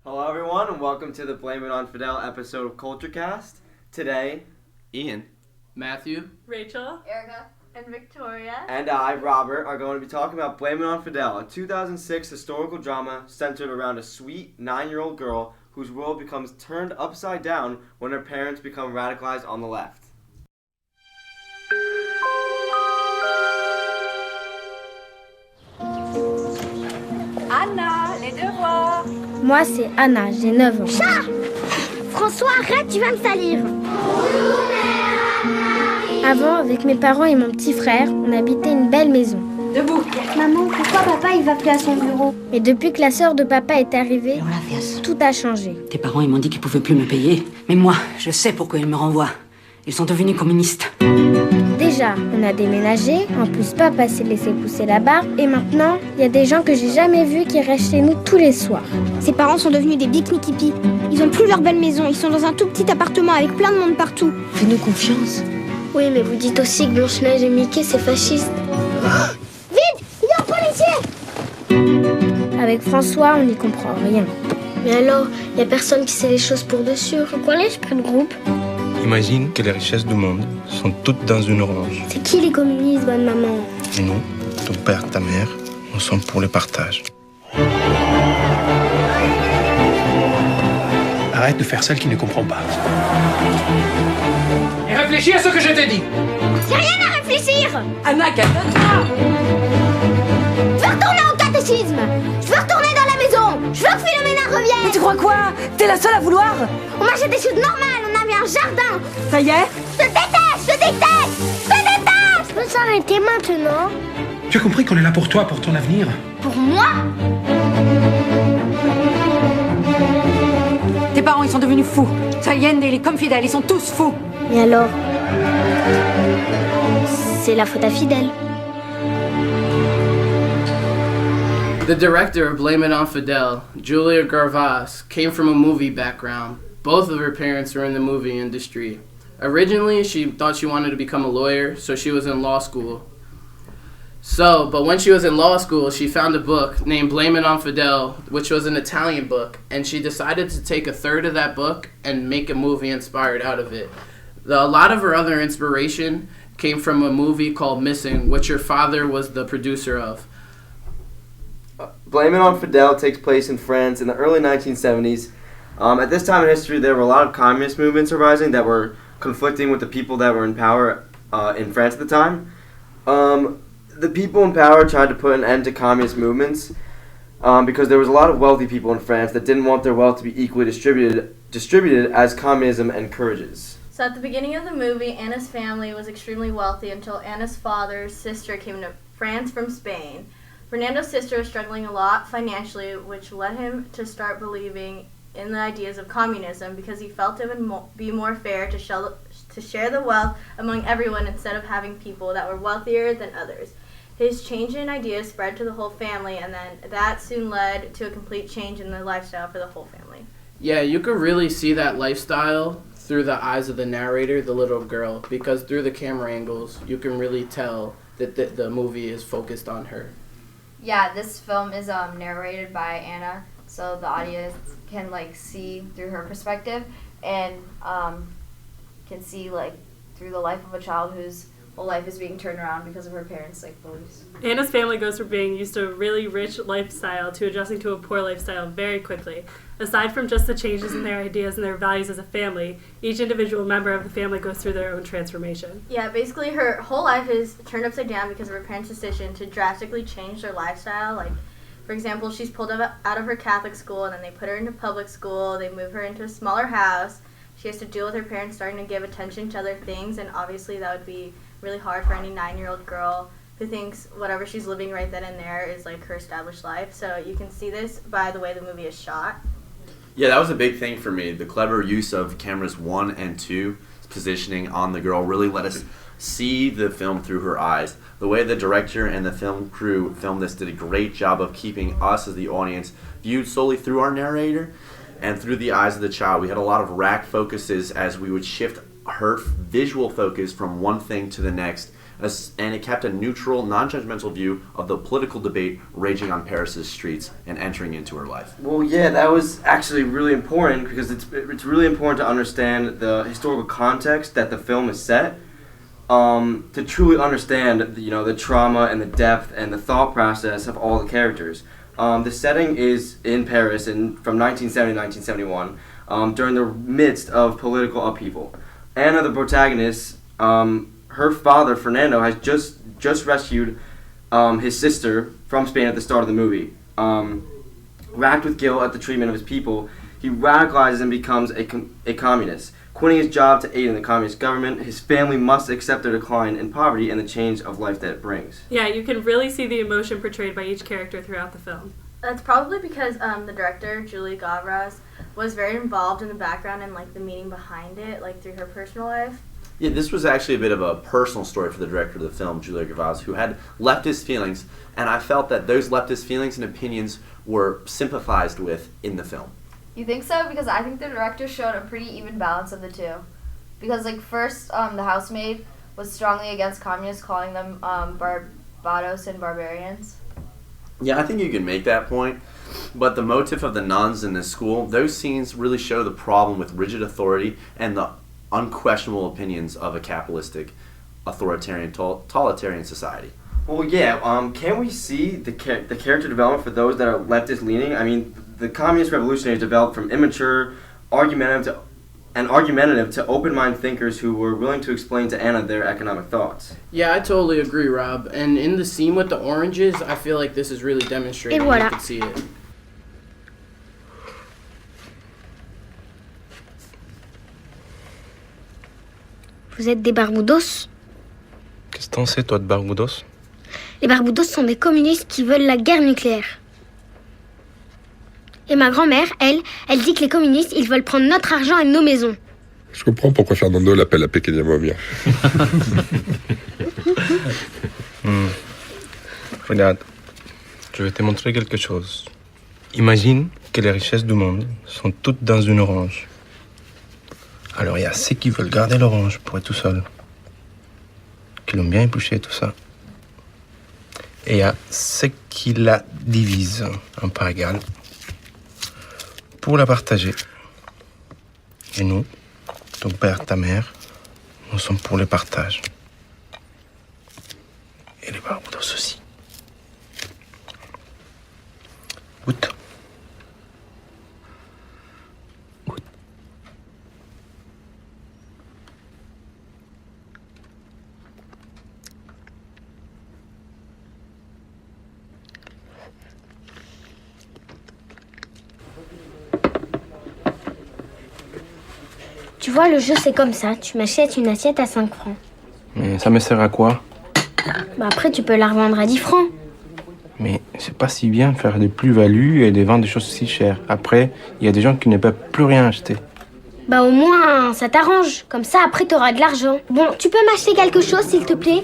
Hello, everyone, and welcome to the Blame It on Fidel episode of CultureCast. Today, Ian, Matthew, Rachel, Erica, and Victoria, and I, Robert, are going to be talking about Blame It on Fidel, a 2006 historical drama centered around a sweet 9-year-old girl whose world becomes turned upside down when her parents become radicalized on the left. Anna, les devoirs. Moi, c'est Anna, j'ai 9 ans. Chat! François, arrête, tu vas me salir. Avant, avec mes parents et mon petit frère, on habitait une belle maison. Debout. Maman, pourquoi papa il va plus à son bureau? Et depuis que la sœur de papa est arrivée, tout a changé. Tes parents, ils m'ont dit qu'ils pouvaient plus me payer. Mais moi, je sais pourquoi ils me renvoient. Ils sont devenus communistes. Déjà, on a déménagé, en plus papa s'est laissé pousser la barbe, et maintenant, il y a des gens que j'ai jamais vus qui restent chez nous tous les soirs. Ses parents sont devenus des pique-niques hippies. Ils ont plus leur belle maison, ils sont dans un tout petit appartement avec plein de monde partout. Fais-nous confiance. Oui, mais vous dites aussi que Blanche-Neige et Mickey, c'est fasciste. Vite, il y a un policier! Avec François, on n'y comprend rien. Mais alors, il y a personne qui sait les choses pour dessus. Pourquoi l'esprit de groupe? imagine que les richesses du monde sont toutes dans une orange. C'est qui les communistes, bonne maman? Nous, ton père, ta mère, nous sommes pour le partage. Arrête de faire celle qui ne comprend pas. et réfléchis à ce que je t'ai dit. J'ai rien à réfléchir! Anna, calme-toi! Je veux retourner au catéchisme! Je veux retourner dans la maison! Je veux que Philomena revienne! Mais tu crois quoi? T'es la seule à vouloir? On mangeait des choses normales, on avait un jardin! Ça y est? Je te déteste! Je te déteste! Je te déteste! Je peux s'arrêter maintenant? Tu as compris qu'on est là pour toi, pour ton avenir? Pour moi? Tes parents, ils sont devenus fous. Allende, il est comme Fidel, ils sont tous fous. Et alors? C'est la faute à Fidel. The director of Blame It on Fidel, Julia Garvas, came from a movie background. Both of her parents were in the movie industry. Originally, she thought she wanted to become a lawyer, so she was in law school. But when she was in law school, she found a book named Blame It on Fidel, which was an Italian book, and she decided to take a third of that book and make a movie inspired out of it. A lot of her other inspiration came from a movie called Missing, which her father was the producer of. Blame It on Fidel takes place in France in the early 1970s. At this time in history, there were a lot of communist movements arising that were conflicting with the people that were in power in France at the time. The people in power tried to put an end to communist movements because there was a lot of wealthy people in France that didn't want their wealth to be equally distributed as communism encourages. So at the beginning of the movie, Anna's family was extremely wealthy until Anna's father's sister came to France from Spain. Fernando's sister was struggling a lot financially, which led him to start believing in the ideas of communism because he felt it would be more fair to share the wealth among everyone instead of having people that were wealthier than others. His change in ideas spread to the whole family, and then that soon led to a complete change in the lifestyle for the whole family. Yeah, you could really see that lifestyle through the eyes of the narrator, the little girl, because through the camera angles, you can really tell that the movie is focused on her. Yeah, this film is narrated by Anna, so the audience can see through her perspective and can see through the life of a child whose whole life is being turned around because of her parents' beliefs. Anna's family goes from being used to a really rich lifestyle to adjusting to a poor lifestyle very quickly. Aside from just the changes in their ideas and their values as a family, each individual member of the family goes through their own transformation. Yeah, basically her whole life is turned upside down because of her parents' decision to drastically change their lifestyle. For example, she's pulled out of her Catholic school, and then they put her into public school, they move her into a smaller house. She has to deal with her parents starting to give attention to other things, and obviously that would be really hard for any 9-year-old girl who thinks whatever she's living right then and there is her established life. So you can see this by the way the movie is shot. Yeah, that was a big thing for me. The clever use of cameras 1 and 2 positioning on the girl really let us see the film through her eyes. The way the director and the film crew filmed this did a great job of keeping us as the audience viewed solely through our narrator and through the eyes of the child. We had a lot of rack focuses as we would shift her visual focus from one thing to the next and it kept a neutral, non-judgmental view of the political debate raging on Paris's streets and entering into her life. Well, yeah, that was actually really important because it's really important to understand the historical context that the film is set. To truly understand, the trauma and the depth and the thought process of all the characters. The setting is in Paris from 1970 to 1971, during the midst of political upheaval. Anna, the protagonist, her father, Fernando, has just rescued his sister from Spain at the start of the movie. Racked with guilt at the treatment of his people, he radicalizes and becomes a communist. Quitting his job to aid in the communist government, his family must accept their decline in poverty and the change of life that it brings. Yeah, you can really see the emotion portrayed by each character throughout the film. That's probably because the director, Julie Gavras, was very involved in the background and the meaning behind it, through her personal life. Yeah, this was actually a bit of a personal story for the director of the film, Julia Gavras, who had leftist feelings, and I felt that those leftist feelings and opinions were sympathized with in the film. You think so? Because I think the director showed a pretty even balance of the two. Because, first, the housemaid was strongly against communists, calling them barbados and barbarians. Yeah, I think you can make that point. But the motive of the nuns in this school, those scenes really show the problem with rigid authority and the unquestionable opinions of a capitalistic, authoritarian, totalitarian society. Well, yeah, can we see the character development for those that are leftist leaning? I mean, the communist revolutionaries developed from immature, argumentative to open-minded thinkers who were willing to explain to Anna their economic thoughts. Yeah, I totally agree, Rob. And in the scene with the oranges, I feel like this is really demonstrating. You can see it. Vous êtes des Barboudos? Qu'est-ce que t'en sais, toi, de Barbudos? Les Barboudos sont des communistes qui veulent la guerre nucléaire. Et ma grand-mère, elle dit que les communistes, ils veulent prendre notre argent et nos maisons. Je comprends pourquoi Fernando l'appelle la Pequeña Momia. Regarde, je vais te montrer quelque chose. Imagine que les richesses du monde sont toutes dans une orange. Alors il y a ceux qui veulent garder l'orange pour être tout seul, qui l'ont bien épluché tout ça. Et il y a ceux qui la divisent en parts égales pour la partager. Et nous, ton père, ta mère, nous sommes pour le partage. Et les Barbudos aussi. Goûte. Tu vois, le jeu, c'est comme ça. Tu m'achètes une assiette à 5 francs. Mais ça me sert à quoi? Après, tu peux la revendre à 10 francs. Mais c'est pas si bien de faire des plus-values et de vendre des choses si chères. Après, il y a des gens qui ne peuvent plus rien acheter. Au moins, ça t'arrange. Comme ça, après, t'auras de l'argent. Bon, tu peux m'acheter quelque chose, s'il te plaît?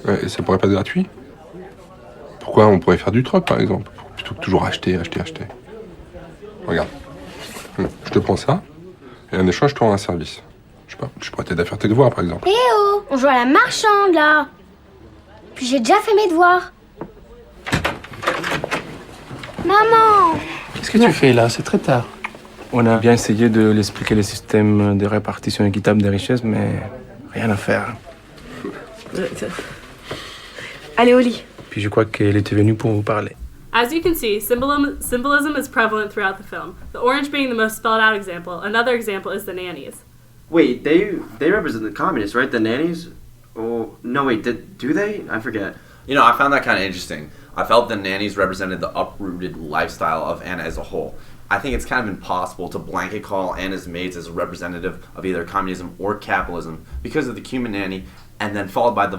Ouais, ça pourrait pas être gratuit? Pourquoi on pourrait faire du troc, par exemple? Plutôt que toujours acheter. Regarde. Je te prends ça, et en échange, je te rends un service. Je sais pas, je pourrais t'aider à faire tes devoirs, par exemple. Eh oh, on joue à la marchande, là. Puis j'ai déjà fait mes devoirs. Maman! Qu'est-ce que tu fais là? C'est très tard. On a bien essayé de l'expliquer le système de répartition équitable des richesses, mais rien à faire. Allez au lit. Puis je crois qu'elle était venue pour vous parler. As you can see, symbolism is prevalent throughout the film, the orange being the most spelled out example. Another example is the nannies. Wait, they represent the communists, right? The nannies? Oh, no, wait, do they? I forget. You know, I found that kind of interesting. I felt the nannies represented the uprooted lifestyle of Anna as a whole. I think it's kind of impossible to blanket call Anna's maids as a representative of either communism or capitalism because of the Cuban nanny, and then followed by the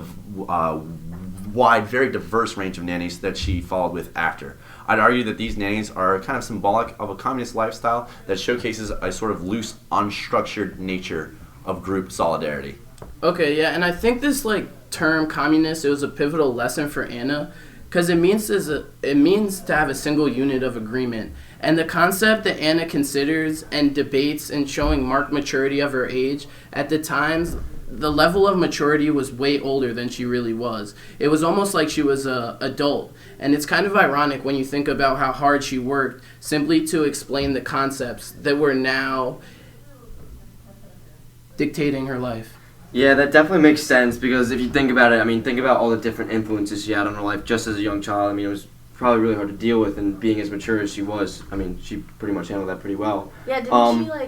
wide, very diverse range of nannies that she followed with after. I'd argue that these nannies are kind of symbolic of a communist lifestyle that showcases a sort of loose, unstructured nature of group solidarity. Okay, yeah, and I think this term communist, it was a pivotal lesson for Anna, because it means to have a single unit of agreement. And the concept that Anna considers and debates and showing marked maturity of her age at the times the level of maturity was way older than she really was. It was almost like she was a adult. And it's kind of ironic when you think about how hard she worked simply to explain the concepts that were now dictating her life. Yeah, that definitely makes sense because if you think about it, I mean, think about all the different influences she had on her life just as a young child. I mean, it was probably really hard to deal with, and being as mature as she was, I mean, she pretty much handled that pretty well. Yeah, didn't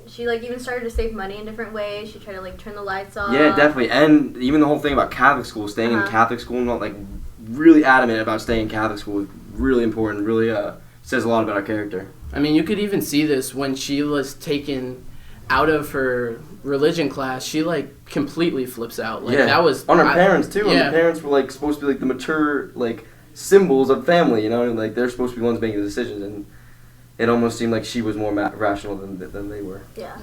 she even started to save money in different ways? She tried to turn the lights off. Yeah, definitely, and even the whole thing about Catholic school, staying in Catholic school, and not really adamant about staying in Catholic school is really important. Really says a lot about her character. I mean, you could even see this when she was taken out of her religion class. She completely flips out. That was on her parents too. Yeah. And the parents were supposed to be the mature symbols of family, you know, they're supposed to be the ones making the decisions, and it almost seemed like she was more rational than they were. Yeah.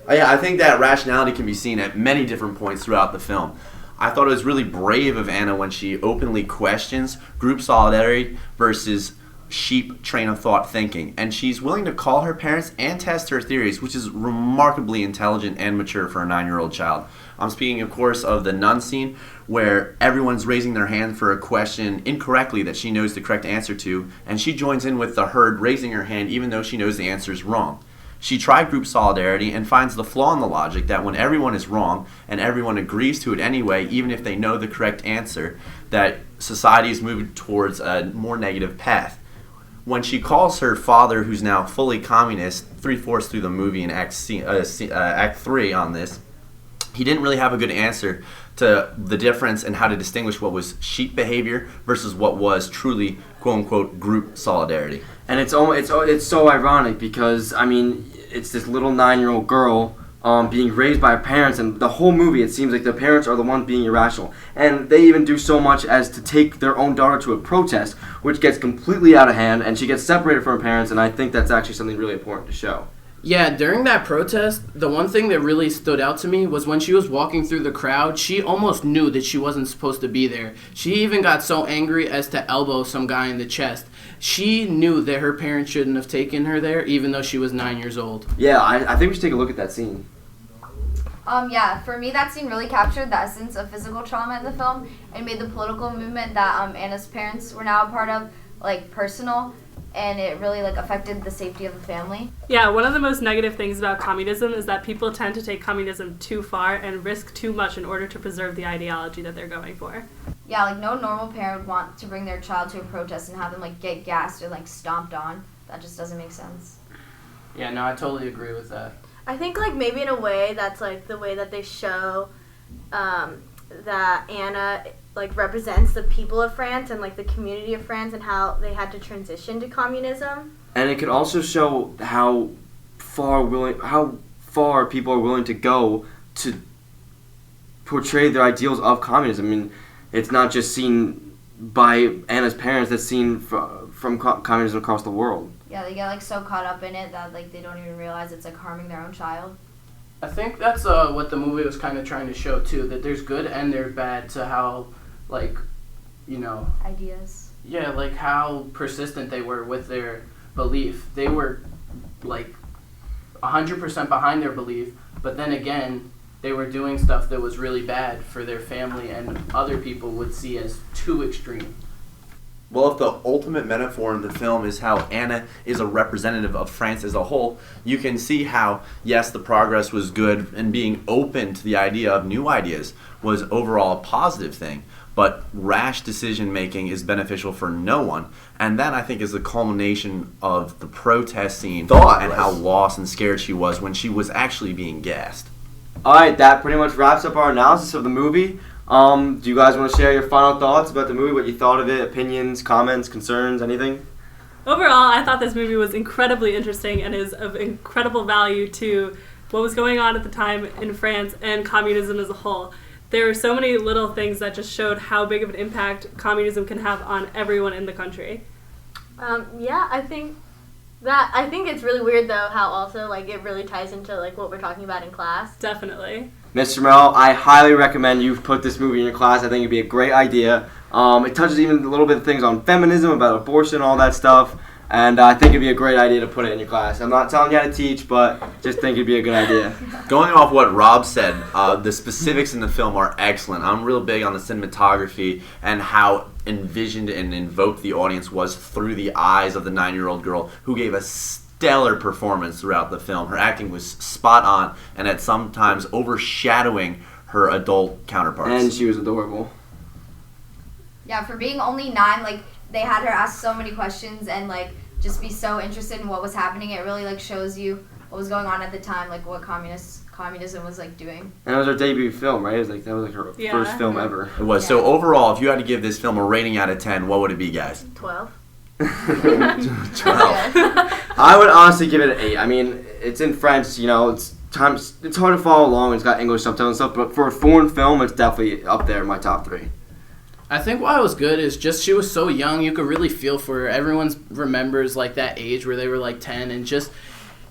Yeah, I think that rationality can be seen at many different points throughout the film. I thought it was really brave of Anna when she openly questions group solidarity versus sheep train of thought thinking, and she's willing to call her parents and test her theories, which is remarkably intelligent and mature for a 9-year-old child. I'm speaking, of course, of the nun scene where everyone's raising their hand for a question incorrectly that she knows the correct answer to, and she joins in with the herd raising her hand even though she knows the answer is wrong. She tried group solidarity and finds the flaw in the logic that when everyone is wrong and everyone agrees to it anyway, even if they know the correct answer, that society is moving towards a more negative path. When she calls her father, who's now fully communist, 3/4 through the movie in Act 3 on this, he didn't really have a good answer to the difference in how to distinguish what was sheep behavior versus what was truly quote-unquote group solidarity. And it's so ironic because, I mean, it's this little 9-year-old girl being raised by her parents, and the whole movie it seems like the parents are the ones being irrational, and they even do so much as to take their own daughter to a protest, which gets completely out of hand, and she gets separated from her parents, and I think that's actually something really important to show. Yeah, during that protest, the one thing that really stood out to me was when she was walking through the crowd, she almost knew that she wasn't supposed to be there. She even got so angry as to elbow some guy in the chest. She knew that her parents shouldn't have taken her there, even though she was 9 years old. Yeah, I think we should take a look at that scene. Yeah, for me that scene really captured the essence of physical trauma in the film and made the political movement that Anna's parents were now a part of, personal, and it really affected the safety of the family. Yeah, one of the most negative things about communism is that people tend to take communism too far and risk too much in order to preserve the ideology that they're going for. Yeah, no normal parent would want to bring their child to a protest and have them get gassed or stomped on. That just doesn't make sense. Yeah, no, I totally agree with that. I think maybe in a way that's the way that they show that Anna represents the people of France and the community of France and how they had to transition to communism. And it could also show how far people are willing to go to portray their ideals of communism. I mean, it's not just seen by Anna's parents; that's seen from communism across the world. Yeah, they get so caught up in it that they don't even realize it's harming their own child. I think that's what the movie was kind of trying to show too, that there's good and there's bad to how ideas. Yeah, how persistent they were with their belief. They were 100% behind their belief, but then again, they were doing stuff that was really bad for their family and other people would see as too extreme. Well, if the ultimate metaphor in the film is how Anna is a representative of France as a whole, you can see how, yes, the progress was good and being open to the idea of new ideas was overall a positive thing. But rash decision-making is beneficial for no one. And that, I think, is the culmination of the protest scene and how lost and scared she was when she was actually being gassed. All right, that pretty much wraps up our analysis of the movie. Do you guys want to share your final thoughts about the movie, what you thought of it, opinions, comments, concerns, anything? Overall, I thought this movie was incredibly interesting and is of incredible value to what was going on at the time in France and communism as a whole. There were so many little things that just showed how big of an impact communism can have on everyone in the country. I think it's really weird though how also it really ties into what we're talking about in class. Definitely. Mr. Mel, I highly recommend you put this movie in your class. I think it'd be a great idea. It touches even a little bit of things on feminism, about abortion, all that stuff. And I think it'd be a great idea to put it in your class. I'm not telling you how to teach, but just think it'd be a good idea. Going off what Rob said, the specifics in the film are excellent. I'm real big on the cinematography and how envisioned and invoked the audience was through the eyes of the 9-year-old girl who gave a stellar performance throughout the film. Her acting was spot on and at sometimes overshadowing her adult counterparts. And she was adorable. Yeah, for being only 9, like, they had her ask so many questions and, like, just be so interested in what was happening. It really, like, shows you what was going on at the time, like, what communism was, like, doing. And it was her debut film, right? It was like that was like her first film ever. It was. So overall, if you had to give this film a rating out of 10, what would it be, guys? 12. 12. I would honestly give it an 8. I mean, it's in French, you know, it's hard to follow along. It's got English subtitles and stuff, but for a foreign film, it's definitely up there in my top 3. I think why it was good is just she was so young, you could really feel for her. Everyone remembers like that age where they were like 10 and just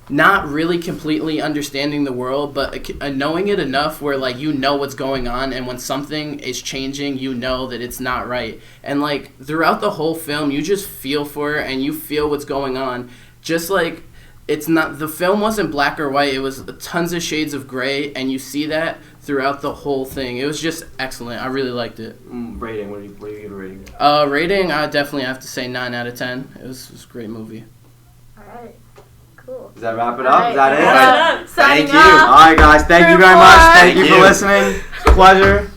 not really completely understanding the world, but knowing it enough where like you know what's going on, and when something is changing, you know that it's not right. And like throughout the whole film, you just feel for her and you feel what's going on. Just like the film wasn't black or white, it was tons of shades of gray, and you see that throughout the whole thing. It was just excellent. I really liked it. Rating, what do you give a rating? Rating, I definitely have to say 9 out of 10. It was a great movie. Alright, cool. Does that wrap it up? Right, Is that it? wrap it up. Thank Signing you. off. Alright guys, thank you very much. Thank you for listening. It's a pleasure.